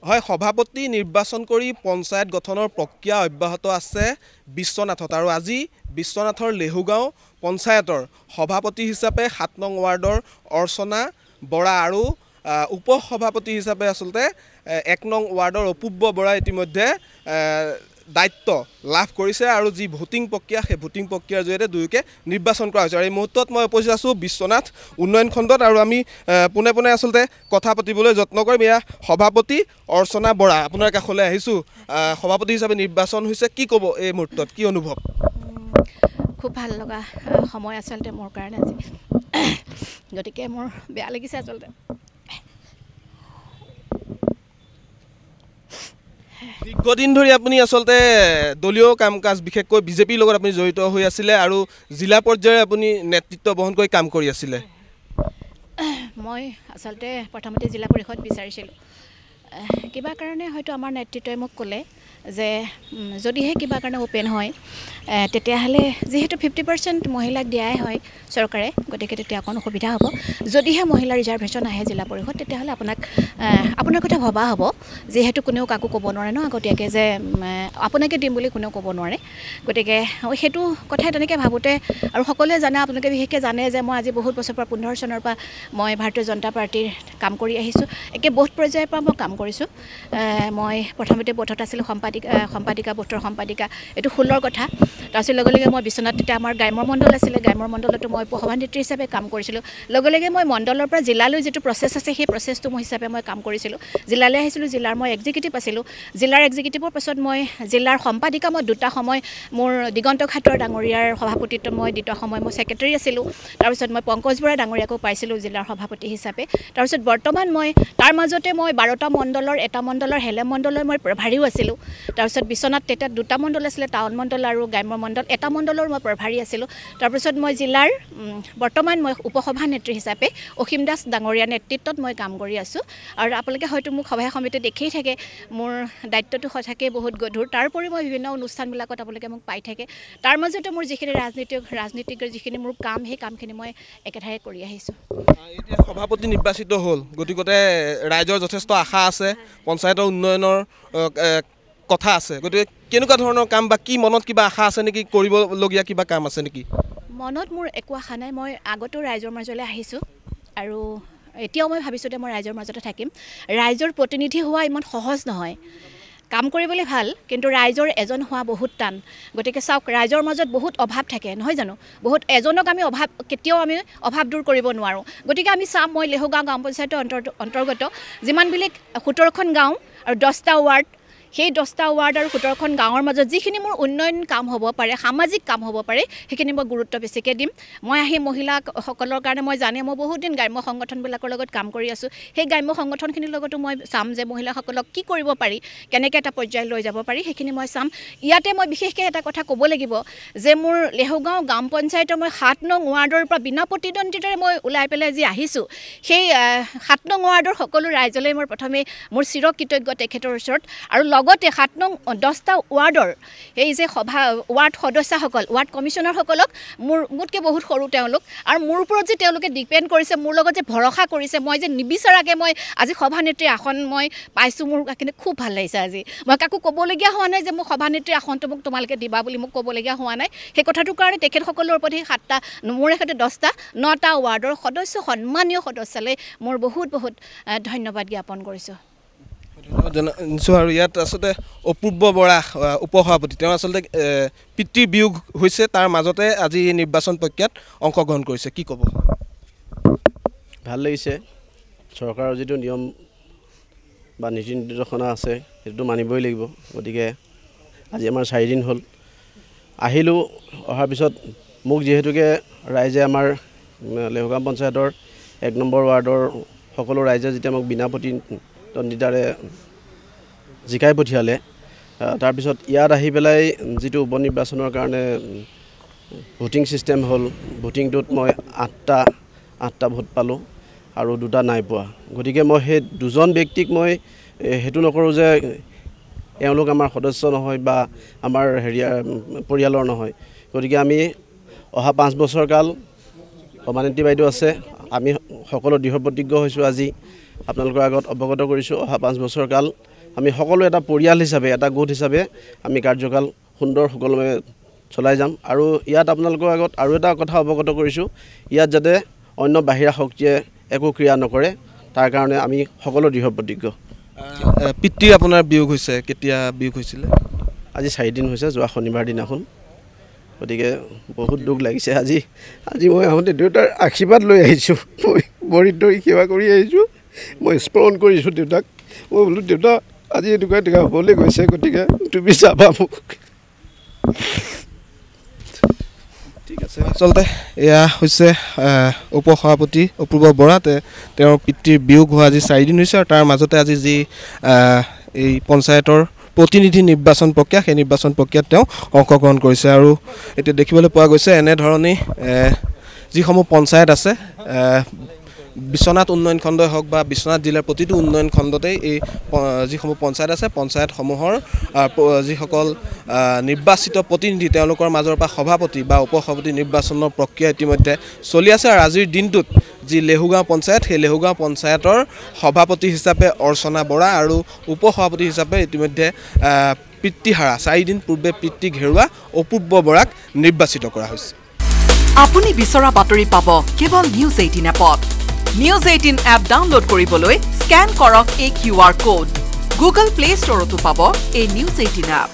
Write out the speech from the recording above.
হয়, সভাপতি নিৰ্বাচন কৰি পঞ্চায়ত গঠনৰ প্ৰক্ৰিয়া অব্যাহত আছে বিশ্বনাথত আৰু আজি বিশ্বনাথৰ লেহুগাঁও পঞ্চায়তৰ সভাপতি হিচাপে ৭ নং ৱাৰ্ডৰ অৰ্চনা বৰা আৰু উপসভাপতি হিচাপে আচলতে ১ নং ৱাৰ্ডৰ অপূৰ্ব বৰা ইতিমধ্যে দায়িত্ব লাভ কৰিছে আৰু যি ভোটিং প্ৰক্ৰিয়া সেই ভোটিং প্ৰক্ৰিয়াৰ জৰিয়তে দুয়োকে নিৰ্বাচন কৰা হৈছে আৰু এই মুহূৰ্তত মই উপস্থিত আছোঁ বিশ্বনাথ উন্নয়ন খণ্ডত আৰু আমি পোনে পোনে আচলতে কথা পাতিবলৈ যত্ন কৰিম। এয়া সভাপতি অৰ্চনা বৰা, আপোনাৰ কাষলৈ আহিছোঁ। সভাপতি হিচাপে নিৰ্বাচন হৈছে, কি ক'ব এই মুহূৰ্তত, কি অনুভৱ? খুব ভাল লগা সময় আচলতে মোৰ কাৰণে আজি, গতিকে মোৰ বেয়া লাগিছে আচলতে। দীৰ্ঘদিন ধৰি আপুনি আচলতে দলীয় কাম কাজ বিশেষকৈ বিজেপিৰ লগত আপুনি জড়িত হৈ আছিলে আৰু জিলা পৰ্যায়ৰ আপুনি নেতৃত্ব বহন কৰি কাম কৰি আছিলে। মই আচলতে প্ৰথমতে জিলা পৰিষদ বিচাৰিছিলোঁ। কিবা কাৰণে হয়তো আমাৰ নেতৃত্বই মোক ক'লে যে যদিহে কিবা কাৰণে অ'পেন হয় তেতিয়াহ'লে যিহেতু 50% মহিলাক দিয়াই হয় চৰকাৰে, গতিকে তেতিয়া অকণ অসুবিধা হ'ব। যদিহে মহিলা ৰিজাৰ্ভেশ্যন আহে জিলা পৰিষদ তেতিয়াহ'লে আপোনাৰ কথা ভবা হ'ব, যিহেতু কোনেও কাকো ক'ব নোৱাৰে ন আগতীয়াকৈ যে আপোনাকে দিম বুলি কোনেও ক'ব নোৱাৰে। গতিকে সেইটো কথাই তেনেকৈ ভাবোঁতে, আৰু সকলোৱে জানে, আপোনালোকে বিশেষকৈ জানে যে মই আজি বহুত বছৰৰ পৰা 15 চনৰ পৰা মই ভাৰতীয় জনতা পাৰ্টীৰ কাম কৰি আহিছোঁ। একে বোধ পৰ্যায়ৰ পৰা মই কাম কৰিছোঁ। মই প্ৰথমতে বোধত আছিলোঁ সম্পাদিকা বোধৰ সম্পাদিকা, এইটো 16ৰ কথা। তাৰপিছত লগে লগে মই বিশ্বনাথ, তেতিয়া আমাৰ গ্ৰাম্য মণ্ডল আছিলে, গ্ৰাম্য মণ্ডলতো মই উপসভানেত্ৰী হিচাপে কাম কৰিছিলোঁ। লগে লগে মই মণ্ডলৰ পৰা জিলালৈ যিটো প্ৰচেছ আছে সেই প্ৰচেছটো মই হিচাপে মই কাম কৰিছিলোঁ। জিলালৈ আহিছিলোঁ, জিলাৰ মই এক্সিকিউটিভ আছিলোঁ। জিলাৰ এক্সিকিউটিভৰ পাছত মই জিলাৰ সম্পাদিকা, মই দুটা সময় মোৰ দিগন্ত খাটৰ ডাঙৰীয়াৰ সভাপতিত্বত মই দ্বিতীয় সময় মই ছেক্ৰেটাৰী আছিলোঁ। তাৰপিছত মই পংকজ বৰা ডাঙৰীয়াকো পাইছিলোঁ জিলাৰ সভাপতি হিচাপে। তাৰপিছত বৰ্তমান মই তাৰ মাজতে মই 12টা মণ্ডলৰ, এটা মণ্ডলৰ হেলেম মণ্ডলৰ মই প্ৰভাৰীও আছিলোঁ। তাৰপিছত বিশ্বনাথ তেতিয়া দুটা মণ্ডল আছিলে, টাউন মণ্ডল আৰু গ্ৰাম্য মণ্ডল, এটা মণ্ডলৰ মই প্ৰভাৰী আছিলোঁ। তাৰপিছত মই জিলাৰ বৰ্তমান মই উপসভানেত্ৰী হিচাপে অসীম দাস ডাঙৰীয়াৰ নেতৃত্বত মই কাম কৰি আছোঁ। আৰু আপোনালোকে হয়তো মোক সভাই সমিতিত দেখিয়ে থাকে, মোৰ দায়িত্বটো সঁচাকৈ বহুত গধুৰ। তাৰোপৰি মই বিভিন্ন অনুষ্ঠানবিলাকত আপোনালোকে মোক পাই থাকে। তাৰ মাজতে মোৰ যিখিনি ৰাজনীতিকৰ যিখিনি মোৰ কাম, সেই কামখিনি মই একেঠাৰে কৰি আহিছোঁ। এতিয়া সভাপতি নিৰ্বাচিত হ'ল, গতিকে ৰাইজৰ যথেষ্ট আশা আছে, পঞ্চায়তৰ উন্নয়নৰ কথা আছে। গতিকে কেনেকুৱা ধৰণৰ কাম বা কি মনত কিবা আশা আছে নেকি, কৰিবলগীয়া কিবা কাম আছে নেকি? মনত মোৰ একো আশা নাই। মই আগতেও ৰাইজৰ মাজলৈ আহিছোঁ আৰু এতিয়াও মই ভাবিছোঁ যে মই ৰাইজৰ মাজতে থাকিম। ৰাইজৰ প্ৰতিনিধি হোৱা ইমান সহজ নহয়। কাম কৰিবলৈ ভাল, কিন্তু ৰাইজৰ এজন হোৱা বহুত টান। গতিকে চাওক, ৰাইজৰ মাজত বহুত অভাৱ থাকে, নহয় জানো? বহুত এজনক আমি কেতিয়াও আমি অভাৱ দূৰ কৰিব নোৱাৰোঁ। গতিকে আমি চাম, মই লেহুগাঁও গাঁও পঞ্চায়তৰ অন্তৰ্গত যিমানবিলাক 17খন গাঁও আৰু 10টা ৱাৰ্ড, সেই 10টা ৱাৰ্ড আৰু 17খন গাঁৱৰ মাজত যিখিনি মোৰ উন্নয়ন কাম হ'ব পাৰে, সামাজিক কাম হ'ব পাৰে, সেইখিনি মই গুৰুত্ব বেছিকৈ দিম। মই আহি মহিলাসকলৰ কাৰণে মই জানে মই বহুত দিন গ্ৰাম্য সংগঠনবিলাকৰ লগত কাম কৰি আছোঁ। সেই গ্ৰাম্য সংগঠনখিনিৰ লগতো মই চাম যে মহিলাসকলক কি কৰিব পাৰি, কেনেকৈ এটা পৰ্যায় লৈ যাব পাৰি, সেইখিনি মই চাম। ইয়াতে মই বিশেষকৈ এটা কথা ক'ব লাগিব যে মোৰ লেহুগাঁও গাঁও পঞ্চায়তৰ মই 7 নং ৱাৰ্ডৰ পৰা বিনা প্ৰতিদ্বন্দ্বিতাৰে মই ওলাই পেলাই যি আহিছোঁ, সেই 7 নং ৱাৰ্ডৰ সকলো ৰাইজলৈ মই প্ৰথমে মোৰ চিৰকৃতজ্ঞ তেখেতৰ ওচৰত। আৰু লগতে 7 নং 10টা ৱাৰ্ডৰ এই যে ৱাৰ্ড সদস্যসকল, ৱাৰ্ড কমিশ্যনাৰসকলক, মোতকৈ বহুত সৰু তেওঁলোক, আৰু মোৰ ওপৰত যে তেওঁলোকে ডিপেণ্ড কৰিছে, মোৰ লগত যে ভৰসা কৰিছে, মই যে নিবিচৰাকৈ মই আজি সভানেত্ৰী আসন মই পাইছোঁ, মোৰ কিন্তু খুব ভাল লাগিছে। আজি মই কাকো ক'বলগীয়া হোৱা নাই যে মোক সভানেত্ৰী আসনটো মোক তোমালোকে দিবা বুলি মোক ক'বলগীয়া হোৱা নাই। সেই কথাটোৰ কাৰণে তেখেতসকলৰ ওপৰত সেই 7টা, মোৰ এখেতে 10টা, 9টা ৱাৰ্ডৰ সদস্য, সন্মানীয় সদস্যলৈ মোৰ বহুত বহুত ধন্যবাদ জ্ঞাপন কৰিছোঁ। জনাইছোঁ। আৰু ইয়াত আচলতে অপূৰ্ব বৰা উপসভাপতি, তেওঁ আচলতে পিতৃ বিয়োগ হৈছে, তাৰ মাজতে আজি নিৰ্বাচন প্ৰক্ৰিয়াত অংশগ্ৰহণ কৰিছে, কি ক'ব? ভাল লাগিছে। চৰকাৰৰ যিটো নিয়ম বা নীতি নিৰ্দেশনা আছে সেইটো মানিবই লাগিব। গতিকে আজি আমাৰ 4 দিন হ'ল, আহিলোঁ। অহাৰ পিছত মোক যিহেতুকে ৰাইজে আমাৰ লেহুগাঁও পঞ্চায়তৰ 1 নম্বৰ ৱাৰ্ডৰ সকলো ৰাইজে যেতিয়া মোক বিনা প্ৰতিদ্বন্দ্বিতাৰে জিকাই পঠিয়ালে, তাৰপিছত ইয়াত আহি পেলাই যিটো উপ নিৰ্বাচনৰ কাৰণে ভোটিং ছিষ্টেম হ'ল, ভোটিংটোত মই 8টা ভোট পালোঁ আৰু 2টা নাই পোৱা। গতিকে মই সেই 2জন ব্যক্তিক মই সেইটো নকৰোঁ যে এওঁলোক আমাৰ সদস্য নহয় বা আমাৰ পৰিয়ালৰ নহয়। গতিকে আমি অহা 5 বছৰ কাল, সভানেত্ৰী বাইদেউ আছে, আমি সকলো দৃঢ় প্ৰতিজ্ঞ হৈছোঁ। আজি আপোনালোকৰ আগত অৱগত কৰিছোঁ, অহা 5 বছৰ কাল আমি সকলো এটা পৰিয়াল হিচাপে এটা গোট হিচাপে আমি কাৰ্যকাল সুন্দৰ সুকলমে চলাই যাম আৰু ইয়াত আপোনালোকৰ আগত আৰু এটা কথা অৱগত কৰিছোঁ ইয়াত যাতে অন্য বাহিৰা শক্তিয়ে একো ক্ৰিয়া নকৰে তাৰ কাৰণে আমি সকলো দৃঢ় প্ৰতিজ্ঞ পিতৃ আপোনাৰ বিয়োগ হৈছে কেতিয়া বিয়োগ হৈছিলে আজি 4 দিন হৈছে যোৱা শনিবাৰ দিনাখন গতিকে বহুত দুখ লাগিছে আজি মই আহোঁতে দেউতাৰ আশীৰ্বাদ লৈ আহিছোঁ মই বৰিত ধৰি সেৱা কৰি আহিছোঁ মই স্মৰণ কৰিছোঁ দেউতাক মই বোলো দেউতা আজি এনেকুৱা হ'বলৈ গৈছে গতিকে তুমি যাবা মোক ঠিক আছে আচলতে এয়া হৈছে উপসভাপতি অপূৰ্ব বৰা তেওঁৰ পিতৃৰ বিয়োগ হোৱা আজি 4 দিন হৈছে আৰু তাৰ মাজতে আজি যি এই পঞ্চায়তৰ প্ৰতিনিধি নিৰ্বাচন প্ৰক্ৰিয়া সেই নিৰ্বাচন প্ৰক্ৰিয়াত তেওঁ অংশগ্ৰহণ কৰিছে আৰু এতিয়া দেখিবলৈ পোৱা গৈছে এনেধৰণেই যিসমূহ পঞ্চায়ত আছে বিশ্বনাথ উন্নয়ন খণ্ডই হওক বা বিশ্বনাথ জিলাৰ প্ৰতিটো উন্নয়ন খণ্ডতেই এই যিসমূহ পঞ্চায়ত আছে পঞ্চায়তসমূহৰ যিসকল নিৰ্বাচিত প্ৰতিনিধি তেওঁলোকৰ মাজৰ পৰা সভাপতি বা উপসভাপতি নিৰ্বাচনৰ প্ৰক্ৰিয়া ইতিমধ্যে চলি আছে আৰু আজিৰ দিনটোত যি লেহুগাঁও পঞ্চায়ত সেই লেহুগাঁও পঞ্চায়তৰ সভাপতি হিচাপে অৰ্চনা বৰা আৰু উপসভাপতি হিচাপে ইতিমধ্যে পিতৃহাৰা 4 দিন পূৰ্বে পিতৃক হেৰুৱা অপূৰ্ব বৰাক নিৰ্বাচিত কৰা হৈছে আপুনি বিচৰা বাতৰি পাব কেৱল নিউজ 18 এপত নিউজ 18 এপ ডাউনলোড কৰিবলৈ স্ক্যান কৰক এই QR কোড গুগল প্লে ষ্টৰতো পাব এই নিউজ 18 এপ